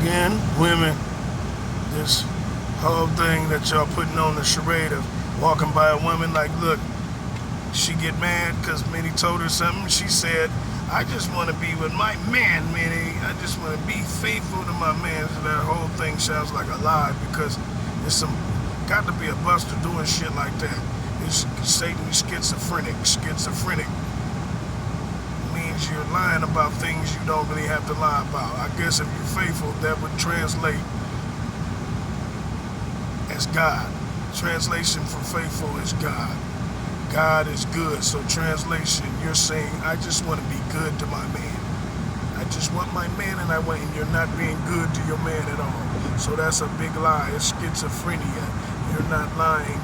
Again, women, this whole thing that y'all putting on the charade of walking by a woman like, look, she get mad because Minnie told her something. She said, I just want to be with my man, Minnie. I just want to be faithful to my man. So that whole thing sounds like a lie because there's some got to be a buster doing shit like that. It's Satan schizophrenic. Schizophrenic means you're lying about things you don't really have to lie about. I guess if you're faithful, that would translate as God. Translation for faithful is God. God is good. So translation, you're saying, I just want to be good to my man. I just want my man and you're not being good to your man at all. So that's a big lie. It's schizophrenia. You're not lying.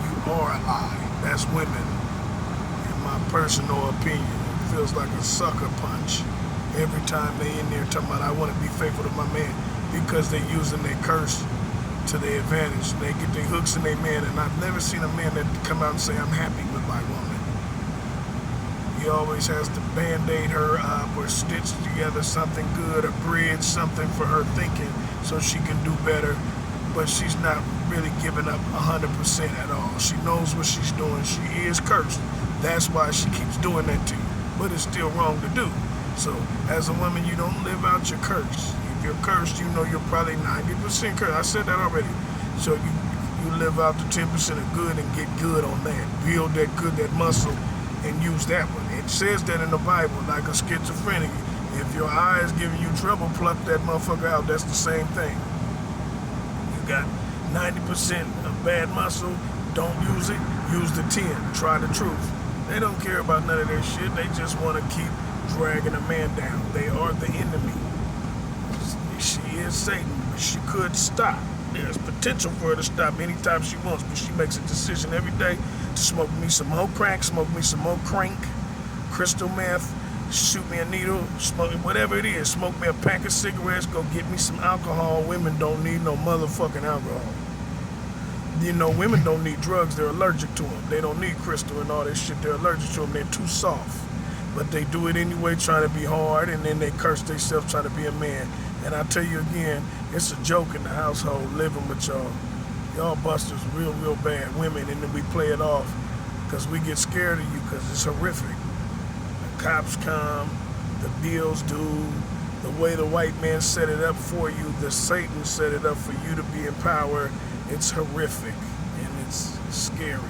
You are a lie. That's women. In my personal opinion, it feels like a sucker punch every time they in there talking about I want to be faithful to my man because they're using their curse to their advantage. They get their hooks in their man, and I've never seen a man that come out and say, I'm happy with my woman. He always has to band-aid her up or stitch together something good or bridge something for her thinking so she can do better, but she's not really giving up 100% at all. She knows what she's doing. She is cursed. That's why she keeps doing that to you, but it's still wrong to do. So as a woman, you don't live out your curse. If you're cursed, you know you're probably 90% cursed. I said that already. So you live out the 10% of good and get good on that. Build that good, that muscle, and use that one. It says that in the Bible, like a schizophrenic. If your eye is giving you trouble, pluck that motherfucker out. That's the same thing. You got 90% of bad muscle, don't use it. Use the 10. Try the truth. They don't care about none of that shit. They just want to keep dragging a man down. They are the enemy. She is Satan, but she could stop. There's potential for her to stop anytime she wants, but she makes a decision every day to smoke me some more crack, smoke me some more crank, crystal meth, shoot me a needle, smoke whatever it is, smoke me a pack of cigarettes, go get me some alcohol. Women don't need no motherfucking alcohol. You know, women don't need drugs. They're allergic to them. They don't need crystal and all this shit. They're allergic to them. They're too soft. But they do it anyway, trying to be hard, and then they curse themselves trying to be a man. And I tell you again, it's a joke in the household living with y'all. Y'all busters real bad women, and then we play it off because we get scared of you because it's horrific. The cops come, the bills do, the way the white man set it up for you, the Satan set it up for you to be in power. It's horrific and it's scary.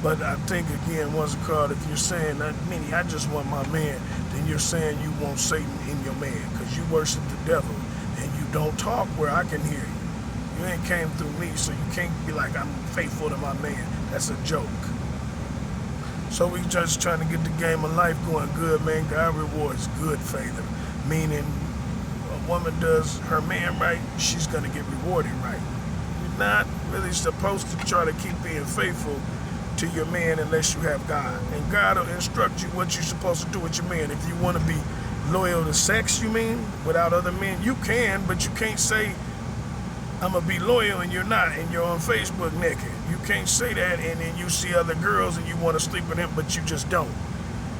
But I think, again, once called, if you're saying, Minnie, I just want my man, then you're saying you want Satan in your man because you worship the devil and you don't talk where I can hear you. You ain't came through me, so you can't be like, I'm faithful to my man. That's a joke. So we just trying to get the game of life going good, man. God rewards good favor, meaning a woman does her man right, she's going to get rewarded right. You're not really supposed to try to keep being faithful to your man unless you have God. And God will instruct you what you're supposed to do with your man. If you want to be loyal to sex, you mean, without other men, you can, but you can't say, I'm going to be loyal and you're not, and you're on Facebook naked. You can't say that and then you see other girls and you want to sleep with them, but you just don't.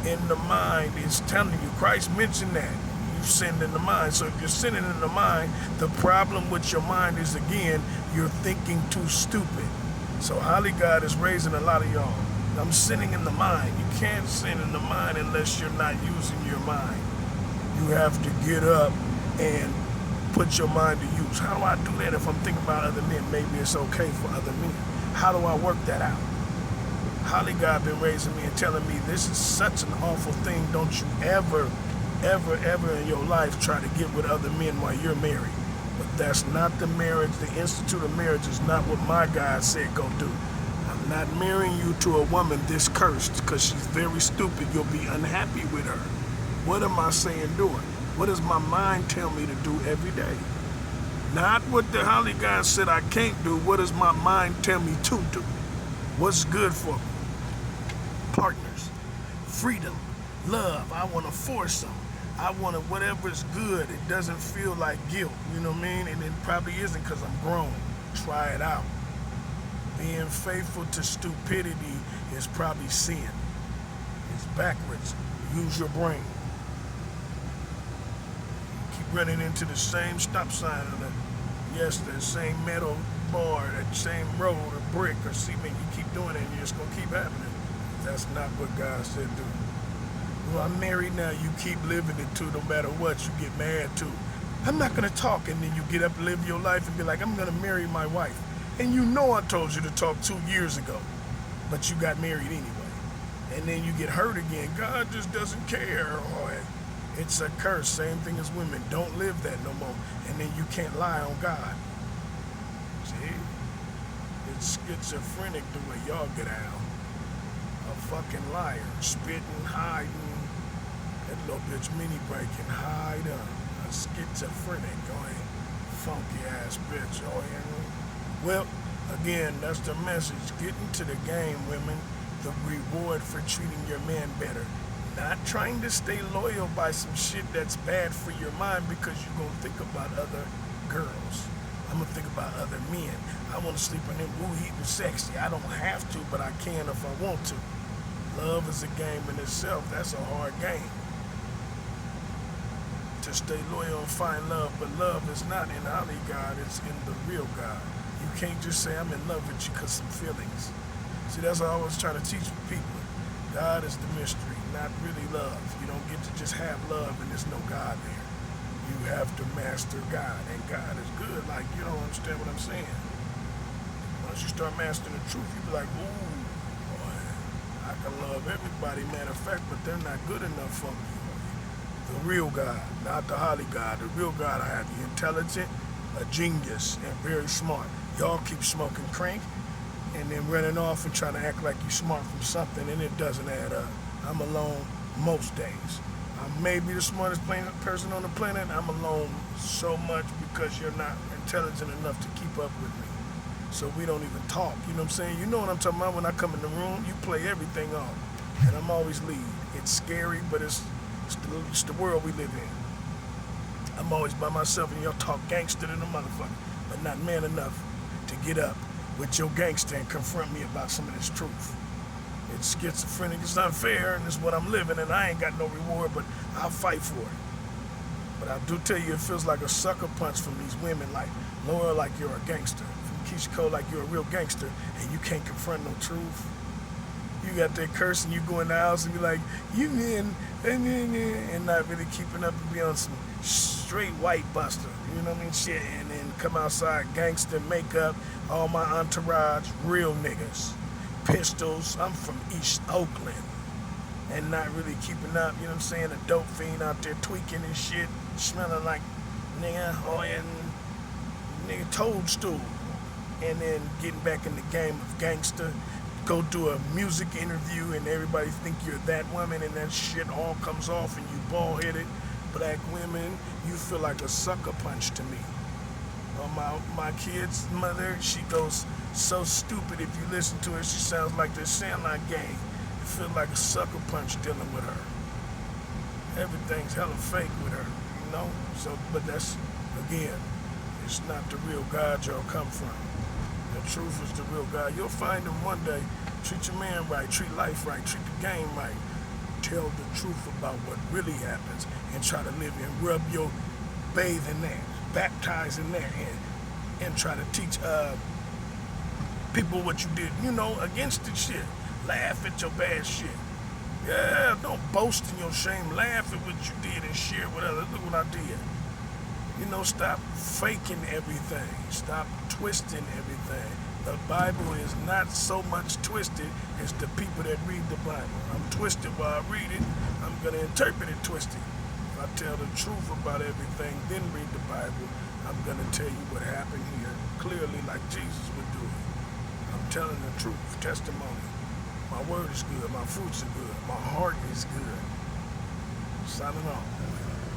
In the mind, it's telling you, Christ mentioned that. You sinned in the mind. So if you're sinning in the mind, the problem with your mind is, again, you're thinking too stupid. So Holly God is raising a lot of y'all. I'm sinning in the mind. You can't sin in the mind unless you're not using your mind. You have to get up and put your mind to use. How do I do that if I'm thinking about other men? Maybe it's okay for other men. How do I work that out? Holly God been raising me and telling me this is such an awful thing. Don't you ever in your life try to get with other men while you're married. But that's not the marriage. The institute of marriage is not what my God said go do. I'm not marrying you to a woman this cursed because she's very stupid. You'll be unhappy with her. What am I saying doing? What does my mind tell me to do every day? Not what the Holly God said I can't do. What does my mind tell me to do? What's good for me? Partners, freedom, love. I want to force them. I want to, whatever is good. It doesn't feel like guilt, you know what I mean? And it probably isn't because I'm grown. Try it out. Being faithful to stupidity is probably sin. It's backwards. Use your brain. Keep running into the same stop sign or yes, that same metal bar, that same road or brick or cement. You keep doing it and you're just going to keep happening. That's not what God said do. Well, I'm married now. You keep living it too, no matter what. You get mad too. I'm not going to talk, and then you get up and live your life and be like, I'm going to marry my wife. And you know I told you to talk 2 years ago, but you got married anyway. And then you get hurt again. God just doesn't care. Or it's a curse. Same thing as women. Don't live that no more. And then you can't lie on God. See? It's schizophrenic the way y'all get out. A fucking liar. Spitting, hiding. That little bitch mini breaking. Hide up. A schizophrenic. Going funky ass bitch. Well, again, that's the message. Get into the game, women. The reward for treating your man better. Not trying to stay loyal by some shit that's bad for your mind because you're going to think about other girls. I'm going to think about other men. I want to sleep with him. Ooh, he was sexy. I don't have to, but I can if I want to. Love is a game in itself. That's a hard game. To stay loyal and find love, but love is not in Holy God, it's in the real God. You can't just say I'm in love with you because some feelings. See, that's what I always try to teach people. God is the mystery, not really love. You don't get to just have love and there's no God there. You have to master God, and God is good. Like, you don't understand what I'm saying. Once you start mastering the truth, you be like, ooh, boy, I can love everybody, matter of fact, but they're not good enough for me. The real God, not the Holy God. The real God, I have you intelligent, a genius, and very smart. Y'all keep smoking crank and then running off and trying to act like you're smart from something, and it doesn't add up. I'm alone most days. I may be the smartest person on the planet. I'm alone so much because you're not intelligent enough to keep up with me. So we don't even talk. You know what I'm saying? You know what I'm talking about. When I come in the room, you play everything off, and I'm always lead. It's scary, but it's the world we live in. I'm always by myself, and y'all talk gangster than a motherfucker, but not man enough to get up with your gangster and confront me about some of this truth. It's schizophrenic, it's unfair, and it's what I'm living, and I ain't got no reward, but I'll fight for it. But I do tell you, it feels like a sucker punch from these women, like Laura, like you're a gangster, from Keisha Cole, like you're a real gangster, and you can't confront no truth. You got that curse, and you go in the house and be like, you men, and not really keeping up and be on some straight white buster, you know what I mean, shit, and then come outside, gangster, makeup, all my entourage, real niggas, pistols, I'm from East Oakland, and not really keeping up, you know what I'm saying, a dope fiend out there tweaking and shit, smelling like nigga toadstool, and then getting back in the game of gangster. Go do a music interview and everybody think you're that woman, and that shit all comes off and you bald-headed black women, you feel like a sucker punch to me. My kid's mother, she goes so stupid. If you listen to her, she sounds like the Sandlot gang. You feel like a sucker punch dealing with her. Everything's hella fake with her, you know? So, but that's, again, it's not the real God y'all come from. The truth is the real God. You'll find him one day. Treat your man right, treat life right, treat the game right. Tell the truth about what really happens and try to live and rub your bathe in that, baptize in that, and try to teach people what you did, you know, against the shit. Laugh at your bad shit. Yeah, don't boast in your shame. Laugh at what you did and share with others. Look what I did. You know, stop faking everything. Stop twisting everything. The Bible is not so much twisted as the people that read the Bible. I'm twisted while I read it. I'm going to interpret it twisted. If I tell the truth about everything, then read the Bible, I'm going to tell you what happened here clearly like Jesus would do it. I'm telling the truth, testimony. My word is good. My fruits are good. My heart is good. Signing off.